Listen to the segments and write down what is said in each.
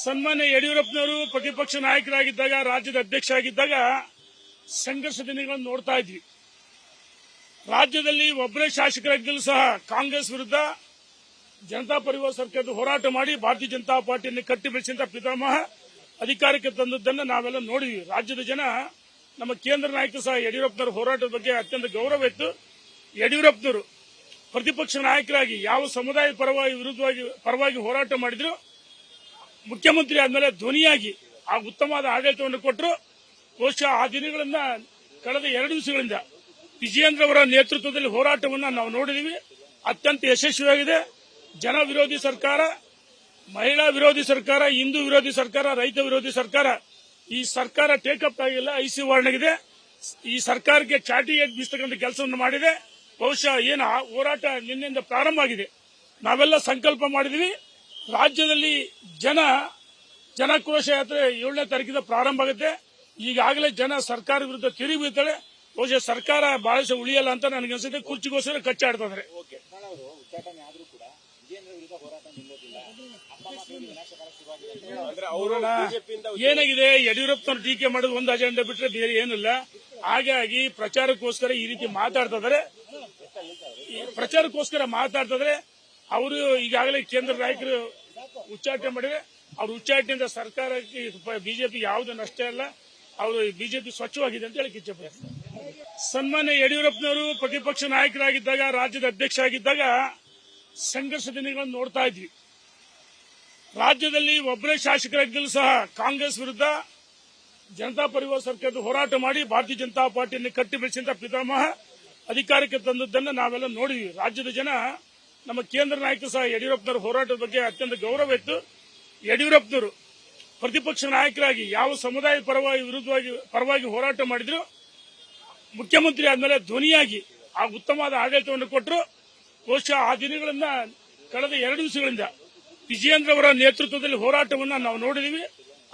ಸನ್ಮಾನ್ಯ ಯಡಿಯೂರಪ್ಪನವರು ಪ್ರತಿಪಕ್ಷ ನಾಯಕರಾಗಿದ್ದಾಗ ರಾಜ್ಯದ ಅಧ್ಯಕ್ಷ ಆಗಿದ್ದಾಗ ಸಂಘರ್ಷ ದಿನಗಳನ್ನು ನೋಡ್ತಾ ಇದ್ವಿ. ರಾಜ್ಯದಲ್ಲಿ ಒಬ್ಬರೇ ಶಾಸಕರಾಗಿದ್ದಲು ಸಹ ಕಾಂಗ್ರೆಸ್ ವಿರುದ್ಧ ಜನತಾ ಪರಿವಾರ ಸರ್ಕಾರದ ಹೋರಾಟ ಮಾಡಿ ಭಾರತೀಯ ಜನತಾ ಪಾರ್ಟಿಯನ್ನು ಕಟ್ಟಿ ಬೆಳೆಸಿದ ಪಿತಾಮಹ ಅಧಿಕಾರಕ್ಕೆ ತಂದದ್ದನ್ನು ನಾವೆಲ್ಲ ನೋಡಿದ್ವಿ. ರಾಜ್ಯದ ಜನ ನಮ್ಮ ಕೇಂದ್ರ ನಾಯಕರು ಸಹ ಯಡಿಯೂರಪ್ಪನವರ ಹೋರಾಟದ ಬಗ್ಗೆ ಅತ್ಯಂತ ಗೌರವ ಇತ್ತು. ಯಡಿಯೂರಪ್ಪನವರು ಪ್ರತಿಪಕ್ಷ ನಾಯಕರಾಗಿ ಯಾವ ಸಮುದಾಯದ ಪರವಾಗಿ ಹೋರಾಟ ಮಾಡಿದ್ರು, ಮುಖ್ಯಮಂತ್ರಿ ಆದ್ಮೇಲೆ ಧ್ವನಿಯಾಗಿ ಆ ಉತ್ತಮವಾದ ಆಡಳಿತವನ್ನು ಕೊಟ್ಟರು. ಬಹುಶಃ ಆ ದಿನಗಳನ್ನ ಕಳೆದ 2 ದಿವಸಗಳಿಂದ ವಿಜಯೇಂದ್ರ ಅವರ ನೇತೃತ್ವದಲ್ಲಿ ಹೋರಾಟವನ್ನು ನಾವು ನೋಡಿದೀವಿ. ಅತ್ಯಂತ ಯಶಸ್ವಿಯಾಗಿದೆ. ಜನ ವಿರೋಧಿ ಸರ್ಕಾರ, ಮಹಿಳಾ ವಿರೋಧಿ ಸರ್ಕಾರ, ಹಿಂದೂ ವಿರೋಧಿ ಸರ್ಕಾರ, ರೈತ ವಿರೋಧಿ ಸರ್ಕಾರ, ಈ ಸರ್ಕಾರ ಟೇಕಪ್ ಆಗಿಲ್ಲ, ಐಸಿ ವಾರ್ನಾಗಿದೆ. ಈ ಸರ್ಕಾರಕ್ಕೆ ಚಾಟಿ ಬೀಸ್ತಕ್ಕಂಥ ಕೆಲಸವನ್ನು ಮಾಡಿದೆ. ಬಹುಶಃ ಏನು ಹೋರಾಟ ನಿನ್ನೆಯಿಂದ ಪ್ರಾರಂಭ ಆಗಿದೆ. ನಾವೆಲ್ಲ ಸಂಕಲ್ಪ ಮಾಡಿದೀವಿ. ರಾಜ್ಯದಲ್ಲಿ ಜನಕ್ರೋಶ ಯಾತ್ರೆ 7ನೇ ತಾರೀಕಿಂದ ಪ್ರಾರಂಭ ಆಗುತ್ತೆ. ಈಗಾಗಲೇ ಜನ ಸರ್ಕಾರ ವಿರುದ್ಧ ತಿರುಗಿ ಬೀಳ್ತಾರೆ. ಬಹುಶಃ ಸರ್ಕಾರ ಬಹಳಷ್ಟು ಉಳಿಯಲ್ಲ ಅಂತ ನನಗನ್ಸುತ್ತೆ. ಕುರ್ಚಿಗೋಸ್ಕರ ಕಚ್ಚಾಡ್ತಾ ಇದ್ದಾರೆ. ಏನಾಗಿದೆ, ಯಡಿಯೂರಪ್ಪನವರು ಟೀಕೆ ಮಾಡೋದು ಒಂದು ಅಜೆಂಡಾ ಬಿಟ್ಟರೆ ಬೇರೆ ಏನಿಲ್ಲ. ಹಾಗಾಗಿ ಪ್ರಚಾರಕ್ಕೋಸ್ಕರ ಈ ರೀತಿ ಮಾತಾಡ್ತಾ ಇದ್ದಾರೆ. ಅವರು ಈಗಾಗಲೇ ಕೇಂದ್ರ ನಾಯಕರು ಉಚ್ಚಾಟನೆ ಮಾಡಿದ್ರೆ ಅವ್ರ ಉಚ್ಚಾಟನೆಯಿಂದ ಸರ್ಕಾರಕ್ಕೆ ಬಿಜೆಪಿ ಯಾವುದೇ ನಷ್ಟ ಇಲ್ಲ. ಅವರು ಬಿಜೆಪಿ ಸ್ವಚ್ಛವಾಗಿದೆ ಅಂತ ಹೇಳಿ ಇಚ್ಛೆಪಡ್ತಾರೆ. ಸನ್ಮಾನ್ಯ ಯಡಿಯೂರಪ್ಪನವರು ಪ್ರತಿಪಕ್ಷ ನಾಯಕರಾಗಿದ್ದಾಗ ರಾಜ್ಯದ ಅಧ್ಯಕ್ಷ ಆಗಿದ್ದಾಗ ಸಂಘರ್ಷ ದಿನಗಳನ್ನು ನೋಡ್ತಾ ಇದ್ವಿ. ರಾಜ್ಯದಲ್ಲಿ ಒಬ್ಬರೇ ಶಾಸಕರಾಗಿದ್ದಲು ಸಹ ಕಾಂಗ್ರೆಸ್ ವಿರುದ್ಧ ಜನತಾ ಪರಿವಾರ ಸರ್ಕಾರದ ಹೋರಾಟ ಮಾಡಿ ಭಾರತೀಯ ಜನತಾ ಪಾರ್ಟಿಯನ್ನು ಕಟ್ಟಿ ಬೆಳೆಸಿದ ಪಿತಾಮಹ ಅಧಿಕಾರಕ್ಕೆ ತಂದದ್ದನ್ನು ನಾವೆಲ್ಲ ನೋಡಿದ್ವಿ. ರಾಜ್ಯದ ಜನ ನಮ್ಮ ಕೇಂದ್ರ ನಾಯಕರು ಸಹ ಯಡಿಯೂರಪ್ಪನವರ ಹೋರಾಟದ ಬಗ್ಗೆ ಅತ್ಯಂತ ಗೌರವ ಇತ್ತು. ಯಡಿಯೂರಪ್ಪನವರು ಪ್ರತಿಪಕ್ಷ ನಾಯಕರಾಗಿ ಯಾವ ಸಮುದಾಯದ ಪರವಾಗಿ ಹೋರಾಟ ಮಾಡಿದ್ರು, ಮುಖ್ಯಮಂತ್ರಿ ಆದ್ಮೇಲೆ ಧ್ವನಿಯಾಗಿ ಆ ಉತ್ತಮವಾದ ಆಡಳಿತವನ್ನು ಕೊಟ್ಟರು. ಬಹುಶಃ ಆ ದಿನಗಳನ್ನ ಕಳೆದ 2 ದಿವಸಗಳಿಂದ ವಿಜಯೇಂದ್ರ ಅವರ ನೇತೃತ್ವದಲ್ಲಿ ಹೋರಾಟವನ್ನು ನಾವು ನೋಡಿದೀವಿ.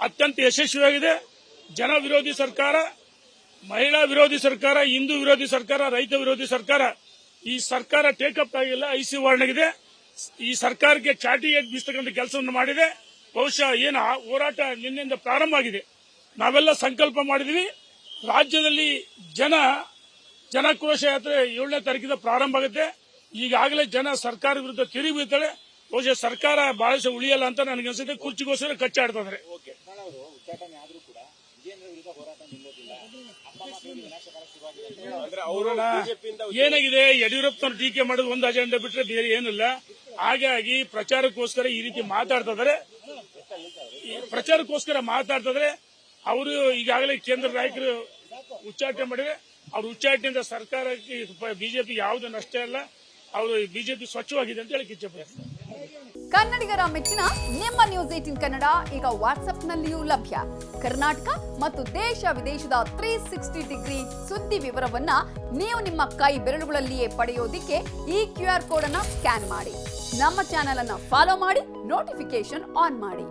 ಅತ್ಯಂತ ಯಶಸ್ವಿಯಾಗಿದೆ. ಜನ ವಿರೋಧಿ ಸರ್ಕಾರ, ಮಹಿಳಾ ವಿರೋಧಿ ಸರ್ಕಾರ, ಹಿಂದೂ ವಿರೋಧಿ ಸರ್ಕಾರ, ರೈತ ವಿರೋಧಿ ಸರ್ಕಾರ, ಈ ಸರ್ಕಾರ ಟೇಕಪ್ ಆಗಿಲ್ಲ, ಐಸಿ ವಾರ್ನಾಗಿದೆ. ಈ ಸರ್ಕಾರಕ್ಕೆ ಚಾಟಿ ಬೀಸ್ತಕ್ಕಂಥ ಕೆಲಸವನ್ನು ಮಾಡಿದೆ. ಬಹುಶಃ ಏನು ಹೋರಾಟ ನಿನ್ನೆಯಿಂದ ಪ್ರಾರಂಭ ಆಗಿದೆ. ನಾವೆಲ್ಲ ಸಂಕಲ್ಪ ಮಾಡಿದೀವಿ. ರಾಜ್ಯದಲ್ಲಿ ಜನಕ್ರೋಶ ಯಾತ್ರೆ 7ನೇ ತಾರೀಕಿಂದ ಪ್ರಾರಂಭ ಆಗುತ್ತೆ. ಈಗಾಗಲೇ ಜನ ಸರ್ಕಾರ ವಿರುದ್ಧ ತಿರುಗಿ ಬೀಳ್ತಾರೆ. ಬಹುಶಃ ಸರ್ಕಾರ ಬಹಳಷ್ಟು ಉಳಿಯಲ್ಲ ಅಂತ ನನಗನ್ಸುತ್ತೆ. ಕುರ್ಚಿಗೋಸ್ಕರ ಕಚ್ಚಾಡ್ತಾ ಇದ್ದಾರೆ. ಏನಾಗಿದೆ, ಯಡಿಯೂರಪ್ಪನವರು ಟೀಕೆ ಮಾಡೋದು ಒಂದು ಅಜೆಂಡಾ ಬಿಟ್ಟರೆ ಬೇರೆ ಏನಿಲ್ಲ. ಹಾಗಾಗಿ ಪ್ರಚಾರಕ್ಕೋಸ್ಕರ ಈ ರೀತಿ ಮಾತಾಡ್ತಾ ಇದ್ದಾರೆ. ಅವರು ಈಗಾಗಲೇ ಕೇಂದ್ರ ನಾಯಕರು ಉಚ್ಚಾಟನೆ ಮಾಡಿದ್ರೆ ಅವ್ರ ಉಚ್ಚಾಟನೆಯಿಂದ ಸರ್ಕಾರಕ್ಕೆ ಬಿಜೆಪಿ ಯಾವುದೇ ನಷ್ಟ ಇಲ್ಲ. ಅವರು ಬಿಜೆಪಿ ಸ್ವಚ್ಛವಾಗಿದೆ ಅಂತ ಹೇಳಿ ಇಚ್ಛೆಪಡ್ತಾರೆ. ಕನ್ನಡಿಗರ ಮೆಚ್ಚಿನ ನಿಮ್ಮ ನ್ಯೂಸ್ 18 ಕನ್ನಡ ಈಗ ವಾಟ್ಸ್ಆಪ್ನಲ್ಲಿಯೂ ಲಭ್ಯ. ಕರ್ನಾಟಕ ಮತ್ತು ದೇಶ ವಿದೇಶದ 360 ಡಿಗ್ರಿ ಸುದ್ದಿ ವಿವರವನ್ನ ನೀವು ನಿಮ್ಮ ಕೈ ಬೆರಳುಗಳಲ್ಲಿಯೇ ಪಡೆಯೋದಿಕ್ಕೆ ಈ QR ಕೋಡ್ ಅನ್ನು ಸ್ಕ್ಯಾನ್ ಮಾಡಿ. ನಮ್ಮ ಚಾನೆಲ್ ಅನ್ನು ಫಾಲೋ ಮಾಡಿ, ನೋಟಿಫಿಕೇಶನ್ ಆನ್ ಮಾಡಿ.